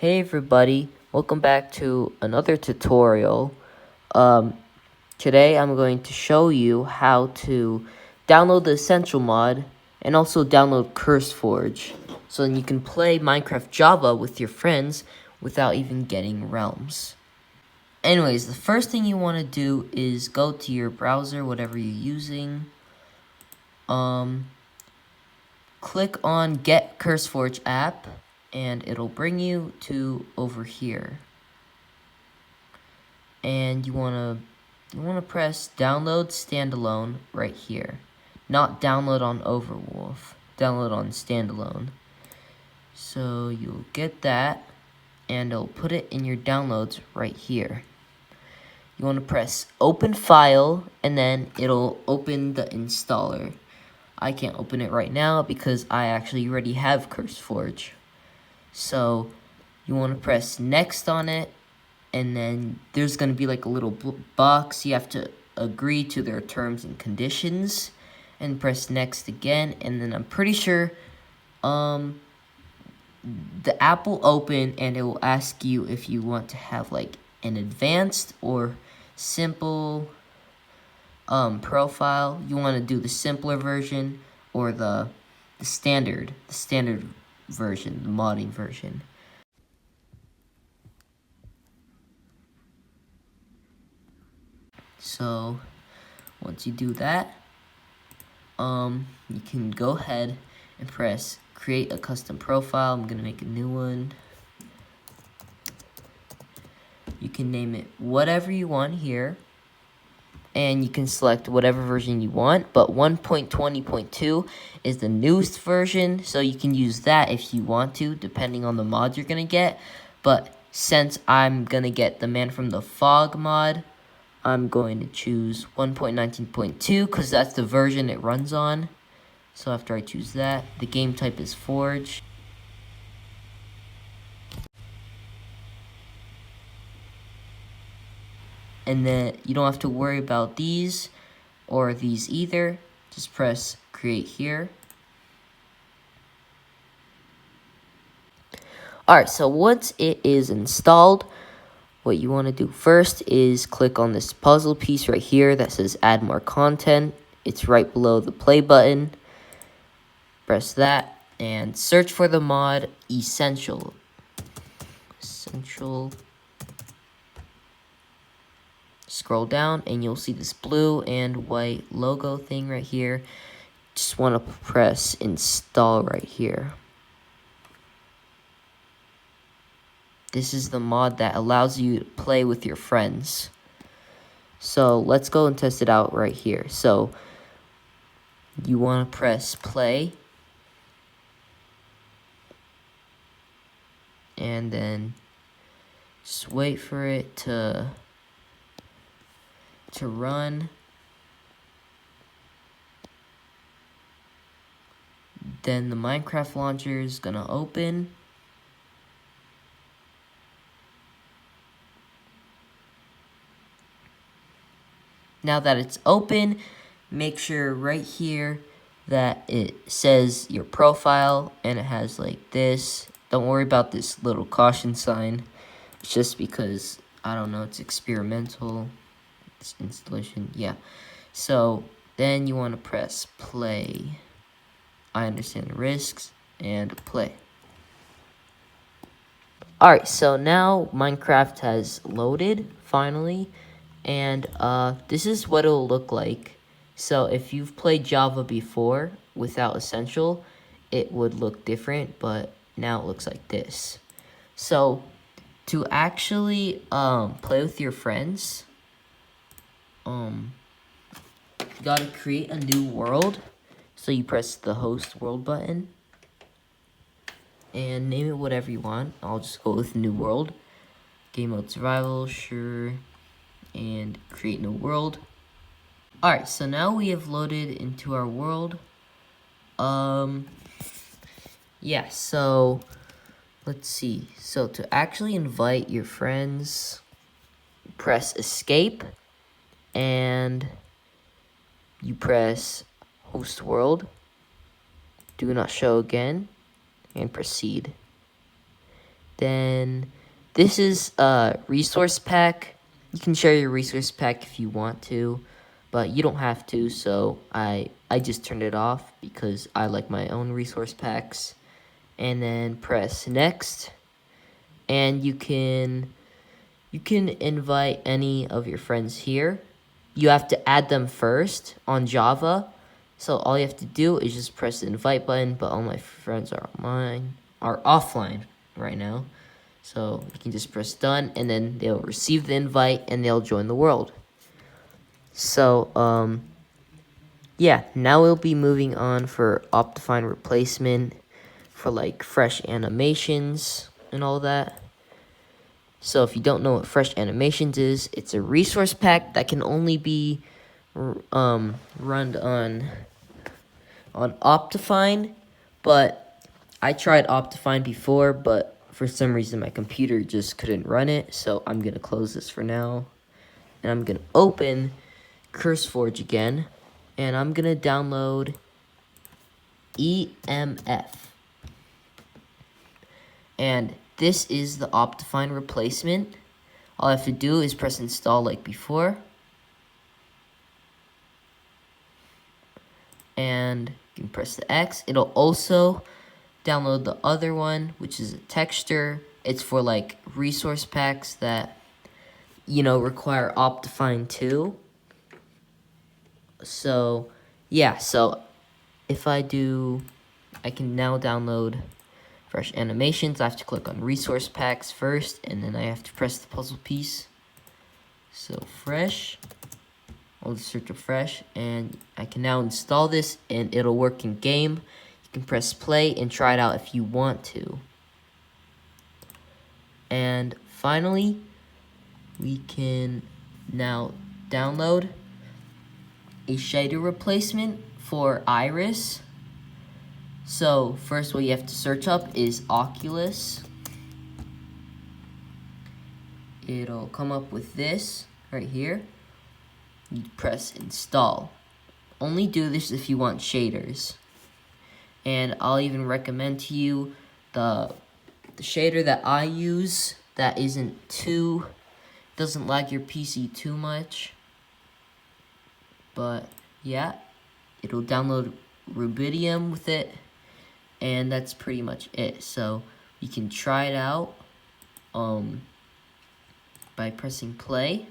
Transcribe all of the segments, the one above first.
Hey everybody, welcome back to another tutorial. Today I'm going to show you how to download the Essential mod and also download CurseForge so then you can play Minecraft Java with your friends without even getting realms. Anyways, the first thing you want to do is go to your browser, whatever you're using. Click on Get CurseForge app and it'll bring you to over here. And you wanna press download standalone right here. Not download on Overwolf. Download on standalone. So you'll get that and it'll put it in your downloads right here. You want to press open file and then it'll open the installer. I can't open it right now because I actually already have CurseForge. So you want to press next on it, and then there's going to be like a little box. You have to agree to their terms and conditions and press next again, and then I'm pretty sure the app will open and it will ask you if you want to have like an advanced or simple profile. You want to do the simpler version or the standard version, the modding version. So once you do that, you can go ahead and press create a custom profile. I'm gonna make a new one. You can name it whatever you want here, and you can select whatever version you want, but 1.20.2 is the newest version, so you can use that if you want to, depending on the mod you're gonna get. But since I'm gonna get the Man from the Fog mod, I'm going to choose 1.19.2 because that's the version it runs on. So after I choose that, the game type is Forge. And then you don't have to worry about these or these either. Just press create here. Alright, so once it is installed, what you want to do first is click on this puzzle piece right here that says add more content. It's right below the play button. Press that and search for the mod Essential. Scroll down and you'll see this blue and white logo thing right here. Just want to press install right here. This is the mod that allows you to play with your friends. So let's go and test it out right here. So you want to press play. And then just wait for it to run. Then the Minecraft launcher is gonna open. Now that it's open, make sure right here that it says your profile and it has like this. Don't worry about this little caution sign. It's just because, I don't know, it's experimental. It's installation, yeah. So then you want to press play. I understand the risks and play. Alright, so now Minecraft has loaded finally. And this is what it'll look like. So if you've played Java before without Essential, it would look different, but now it looks like this. So to actually play with your friends, you gotta create a new world. So you press the host world button and name it whatever you want. I'll just go with new world. Game mode survival, sure. And create new world. Alright, so now we have loaded into our world. Yeah, so let's see. So to actually invite your friends, press escape and you press host world, do not show again, and proceed. Then this is a resource pack. You can share your resource pack if you want to, but you don't have to, so I just turned it off because I like my own resource packs. And then press next, and you can invite any of your friends here. You have to add them first on Java. So all you have to do is just press the invite button, but all my friends are offline right now. So you can just press done, and then they'll receive the invite and they'll join the world. So yeah, now we'll be moving on for Optifine replacement for like fresh animations and all that. So if you don't know what fresh animations is, it's a resource pack that can only be run on Optifine, but I tried Optifine before, but for some reason my computer just couldn't run it, so I'm gonna close this for now, and I'm gonna open CurseForge again, and I'm gonna download EMF, and this is the Optifine replacement. All I have to do is press install like before, and you can press the X. It'll also download the other one, which is a texture. It's for like resource packs that, you know, require Optifine too. So yeah, so if I can now download fresh animations. I have to click on resource packs first, and then I have to press the puzzle piece. So fresh, I'll just search for fresh, and I can now install this, and it'll work in game. You can press play and try it out if you want to. And finally, we can now download a shader replacement for Iris. So first what you have to search up is Oculus. It'll come up with this right here. You press install. Only do this if you want shaders. And I'll even recommend to you the shader that I use that doesn't lag your PC too much. But yeah, it'll download Rubidium with it. And that's pretty much it. So you can try it out by pressing play.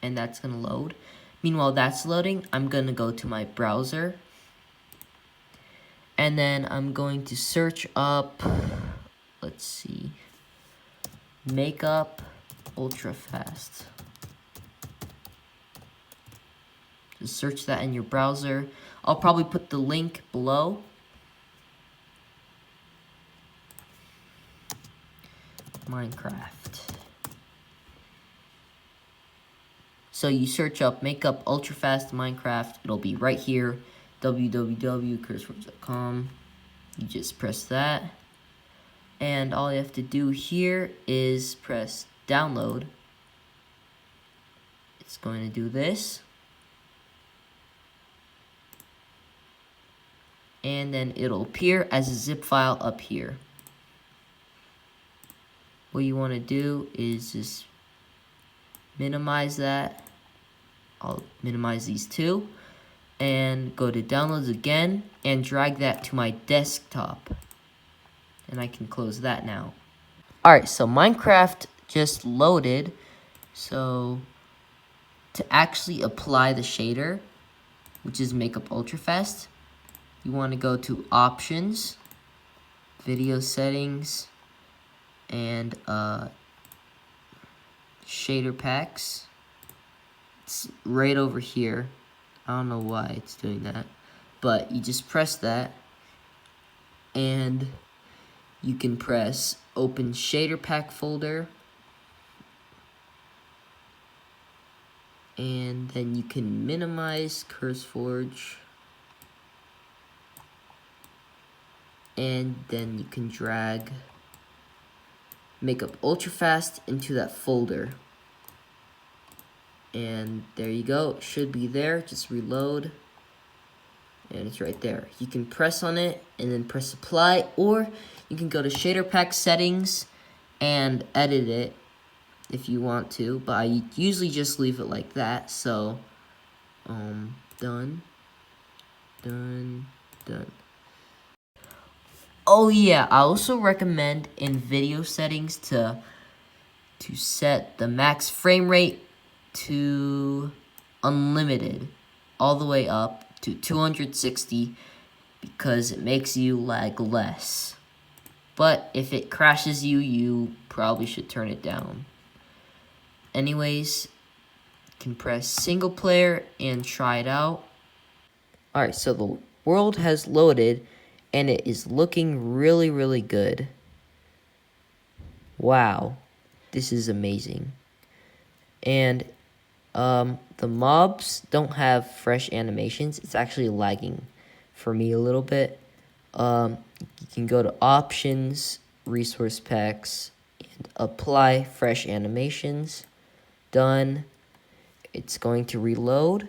And that's going to load. Meanwhile, that's loading, I'm going to go to my browser. And then I'm going to search up, let's see, Makeup Ultra Fast. Just search that in your browser. I'll probably put the link below. Minecraft. So you search up Makeup Ultra Fast Minecraft. It'll be right here, www.CurseForge.com. You just press that. And all you have to do here is press download. It's going to do this. And then it'll appear as a zip file up here. What you want to do is just minimize that. I'll minimize these two. And go to downloads again and drag that to my desktop. And I can close that now. Alright, so Minecraft just loaded. So to actually apply the shader, which is Makeup Ultra Fast, you want to go to Options, Video Settings, and Shader Packs. It's right over here. I don't know why it's doing that, but you just press that, and you can press Open Shader Pack Folder, and then you can minimize CurseForge. And then you can drag Makeup Ultra Fast into that folder. And there you go. It should be there. Just reload. and it's right there. You can press on it and then press apply, or you can go to shader pack settings and edit it if you want to, but I usually just leave it like that. So done. Oh yeah, I also recommend in video settings to set the max frame rate to unlimited, all the way up to 260, because it makes you lag less. But if it crashes you, you probably should turn it down. Anyways, you can press single player and try it out. Alright, so the world has loaded and it is looking really, really good. Wow, this is amazing. And the mobs don't have fresh animations. It's actually lagging for me a little bit. You can go to options, resource packs, and apply fresh animations. Done. It's going to reload.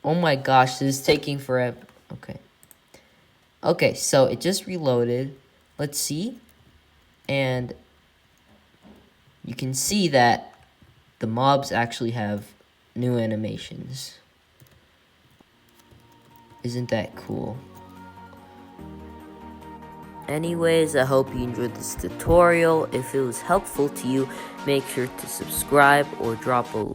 Oh my gosh, this is taking forever. Okay, so it just reloaded. Let's see. And you can see that the mobs actually have new animations. Isn't that cool? Anyways, I hope you enjoyed this tutorial. If it was helpful to you, make sure to subscribe or drop a